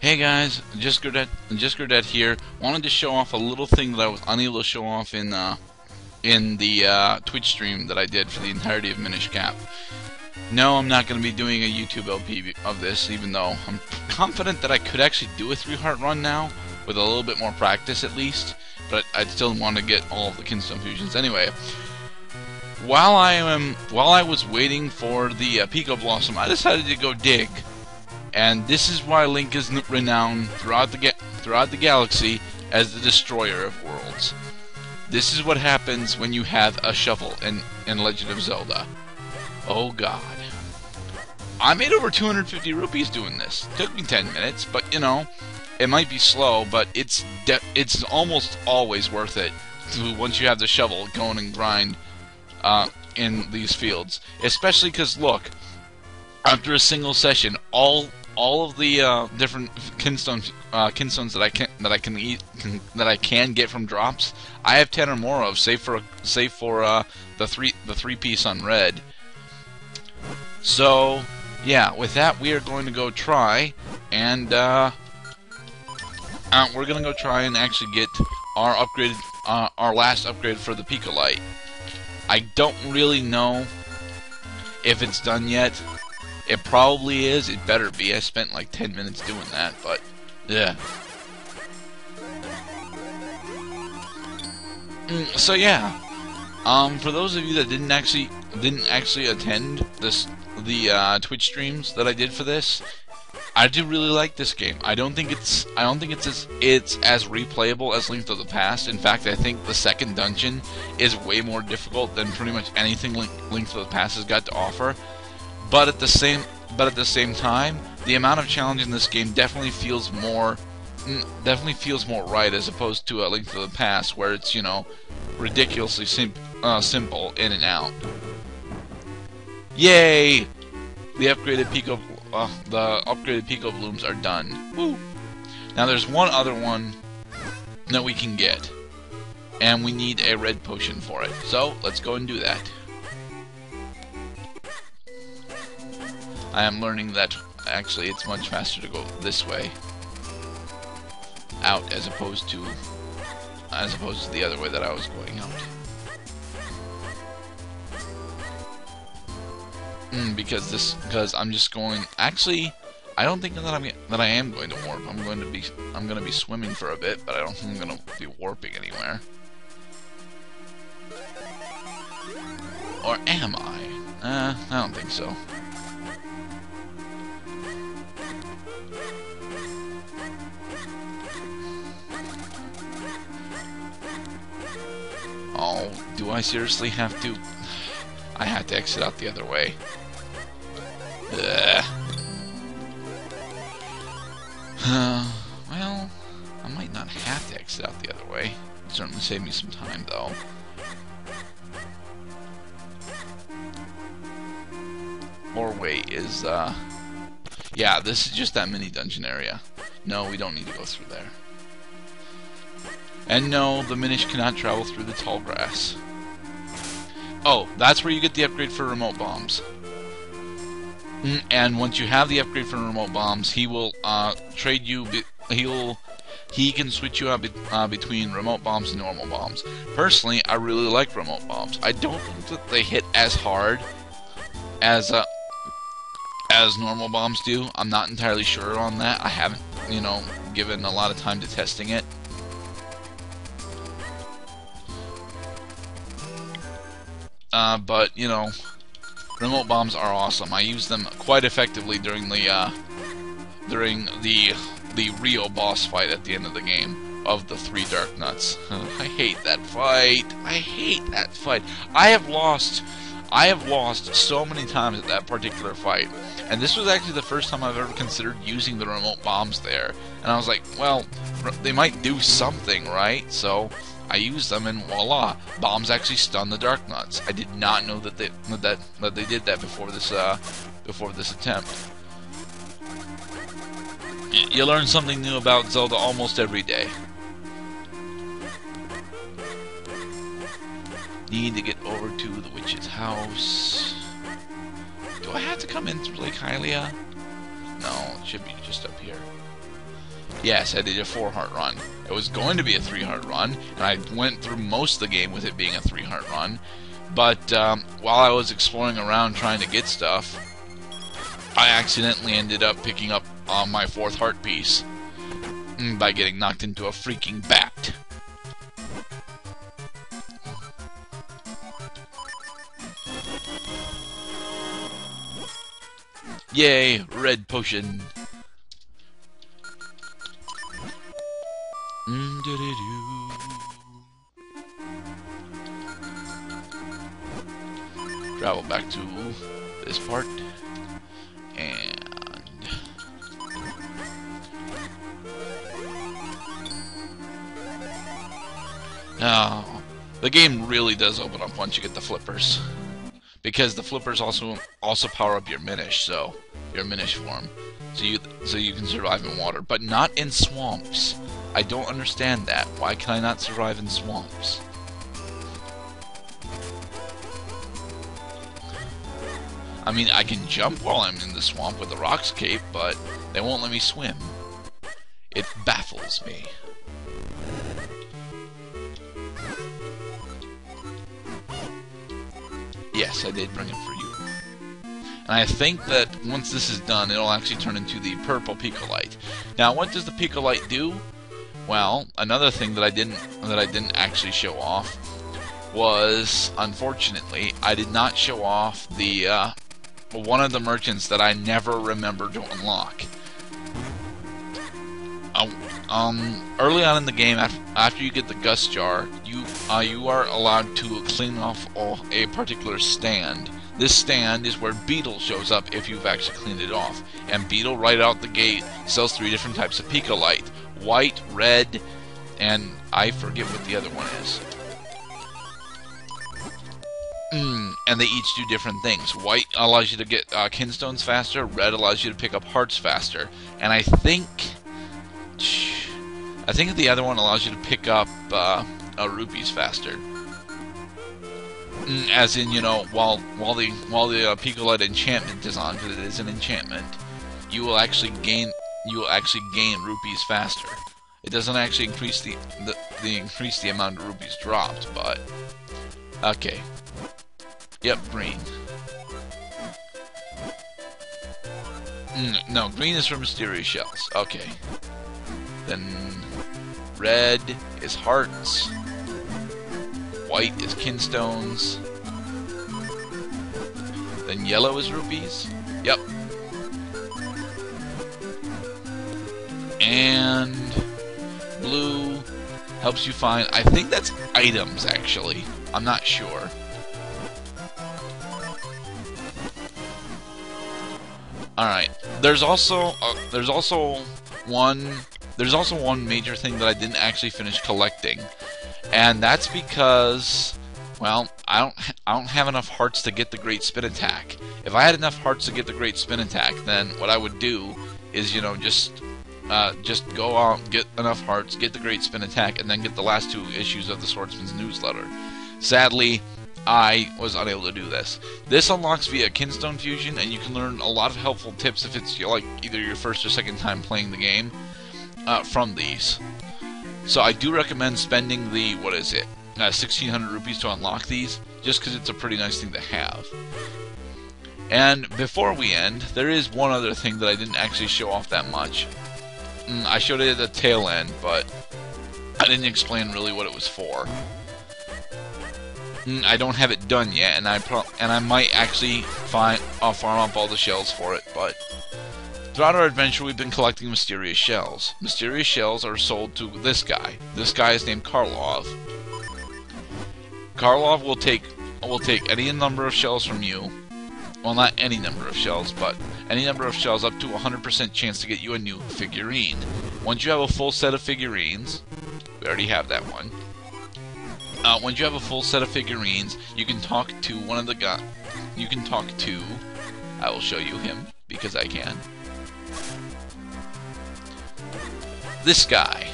Hey guys, just Gerdat here. Wanted to show off a little thing that I was unable to show off in the Twitch stream that I did for the entirety of Minish Cap. No, I'm not going to be doing a YouTube LP of this, even though I'm confident that I could actually do a 3-heart run now, with a little bit more practice at least, but I'd still want to get all of the Kinstone fusions. Anyway, while I was waiting for the Pico Blossom, I decided to go dig. And this is why Link is renowned throughout the galaxy as the destroyer of worlds. This is what happens when you have a shovel in Legend of Zelda. Oh god. I made over 250 rupees doing this. Took me 10 minutes, but you know, it might be slow, but it's almost always worth it once you have the shovel, go and grind in these fields. Especially because look, after a single session, all of the different kinstones that I can get from drops, I have 10 or more of, save for the three piece on red. So yeah, with that we are going to go try and we're gonna go try and actually get our upgraded our last upgrade for the Picolite. I don't really know if it's done yet. It probably is. It better be. I spent like 10 minutes doing that, but yeah. So yeah, for those of you that didn't actually attend the Twitch streams that I did for this, I do really like this game. I don't think it's as replayable as Link to the Past. In fact, I think the second dungeon is way more difficult than pretty much anything Link to the Past has got to offer. But at the same time, the amount of challenge in this game definitely feels more right, as opposed to a Link to the Past, where it's, you know, ridiculously simple in and out. Yay! The upgraded Pico Blooms are done. Woo! Now there's one other one that we can get, and we need a red potion for it. So let's go and do that. I am learning that actually it's much faster to go this way out as opposed to the other way that I was going out. Because I'm just going. Actually, I don't think that I am going to warp. I'm going to be swimming for a bit, but I don't think I'm going to be warping anywhere. Or am I? I don't think so. Oh, do I seriously have to? I had to exit out the other way. Well, I might not have to exit out the other way. It'd certainly save me some time, though. Or wait, yeah, this is just that mini dungeon area. No, we don't need to go through there. And no, the Minish cannot travel through the tall grass. Oh, that's where you get the upgrade for remote bombs. And once you have the upgrade for remote bombs, he will trade you. He can switch you out between remote bombs and normal bombs. Personally, I really like remote bombs. I don't think that they hit as hard as normal bombs do. I'm not entirely sure on that. I haven't, you know, given a lot of time to testing it. But you know, remote bombs are awesome. I use them quite effectively during the real boss fight at the end of the game of the 3 Dark Nuts. I hate that fight. I hate that fight. I have lost so many times at that particular fight, and this was actually the first time I've ever considered using the remote bombs there. And I was like, well, they might do something, right? So I used them, and voila, bombs actually stun the Dark Nuts. I did not know that they did that before this attempt. You learn something new about Zelda almost every day. Need to get over to the witch's house. Do I have to come in through Lake Hylia? No, it should be just up here. Yes, I did a 4-heart run. It was going to be a 3-heart run, and I went through most of the game with it being a 3-heart run. But while I was exploring around trying to get stuff, I accidentally ended up picking up my 4th heart piece by getting knocked into a freaking bat. Yay, red potion. Travel back to this part, and now the game really does open up once you get the flippers, because the flippers also power up your Minish, so your Minish form, so you can survive in water, but not in swamps. I don't understand that. Why can I not survive in swamps? I mean, I can jump while I'm in the swamp with the rocks cape, but they won't let me swim. It baffles me. Yes, I did bring it for you. And I think that once this is done, it'll actually turn into the purple Picolite. Now, what does the Picolite do? Well, another thing that I didn't actually show off was, unfortunately, I did not show off the one of the merchants that I never remember to unlock. Early on in the game, after you get the Gust Jar, you are allowed to clean off a particular stand. This stand is where Beetle shows up if you've actually cleaned it off. And Beetle, right out the gate, sells 3 different types of Picolite. White, red, and I forget what the other one is. And they each do different things. White allows you to get kinstones faster. Red allows you to pick up hearts faster. And I think the other one allows you to pick up rupees faster. As in, you know, while the Picolite enchantment is on, because it is an enchantment, you will actually gain rupees faster. It doesn't actually increase the amount of rupees dropped, but okay. Yep, green. No, green is for mysterious shells. Okay. Then red is hearts. White is kinstones. Then yellow is rupees. Yep. And blue helps you find, I think that's items actually. I'm not sure. Alright. There's also one major thing that I didn't actually finish collecting. And that's because, well, I don't have enough hearts to get the Great Spin Attack. If I had enough hearts to get the Great Spin Attack, then what I would do is, you know, just go out, get enough hearts, get the Great Spin Attack, and then get the last 2 issues of the Swordsman's Newsletter. Sadly, I was unable to do this. This unlocks via Kinstone Fusion, and you can learn a lot of helpful tips if it's like either your first or second time playing the game from these. So I do recommend spending the, 1,600 rupees to unlock these, just because it's a pretty nice thing to have. And before we end, there is one other thing that I didn't actually show off that much. I showed it at the tail end, but I didn't explain really what it was for. I don't have it done yet, and I might actually farm up all the shells for it, but throughout our adventure we've been collecting mysterious shells. Mysterious shells are sold to this guy. This guy is named Karlov. Karlov will take any number of shells from you. Well, not any number of shells, but any number of shells up to 100% chance to get you a new figurine. Once you have a full set of figurines, we already have that one. Once you have a full set of figurines, you can talk to one of the guys. You can talk to, I will show you him, because I can. This guy.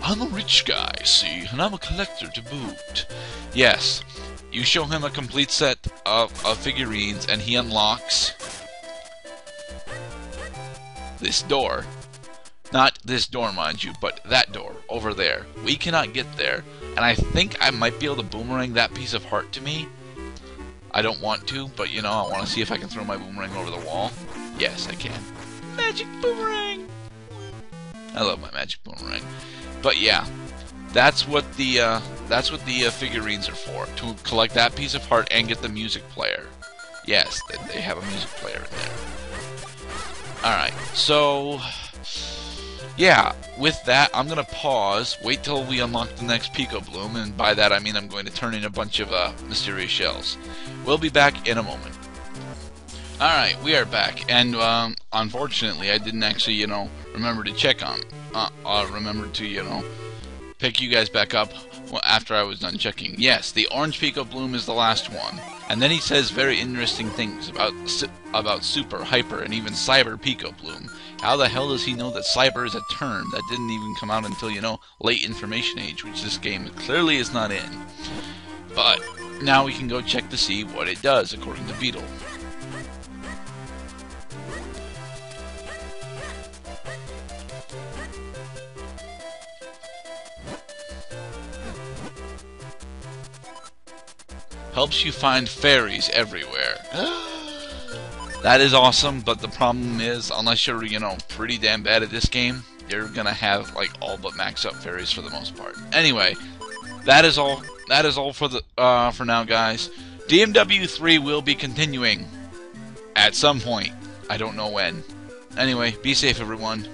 I'm a rich guy, see, and I'm a collector to boot. Yes, you show him a complete set of figurines, and he unlocks this door. Not this door, mind you, but that door over there. We cannot get there, and I think I might be able to boomerang that piece of heart to me. I don't want to, but you know, I want to see if I can throw my boomerang over the wall. Yes, I can. Magic boomerang! I love my magic boomerang. But yeah, that's what the figurines are for, to collect that piece of heart and get the music player. Yes, they have a music player in there. Alright, so yeah, with that, I'm going to pause, wait till we unlock the next Pico Bloom, and by that I mean I'm going to turn in a bunch of mysterious shells. We'll be back in a moment. Alright, we are back, and unfortunately I didn't actually, you know, remember to check on, remember to, you know, pick you guys back up after I was done checking. Yes, the orange Pico Bloom is the last one. And then he says very interesting things about Super, Hyper, and even Cyber Pico Bloom. How the hell does he know that Cyber is a term that didn't even come out until, you know, late information age, which this game clearly is not in. But now we can go check to see what it does, according to Beetle. Helps you find fairies everywhere. That is awesome, but the problem is, unless you're, you know, pretty damn bad at this game, you're gonna have, like, all but max up fairies for the most part. Anyway, that is all for the for now, guys. DMW 3 will be continuing at some point. I don't know when. Anyway, be safe, everyone.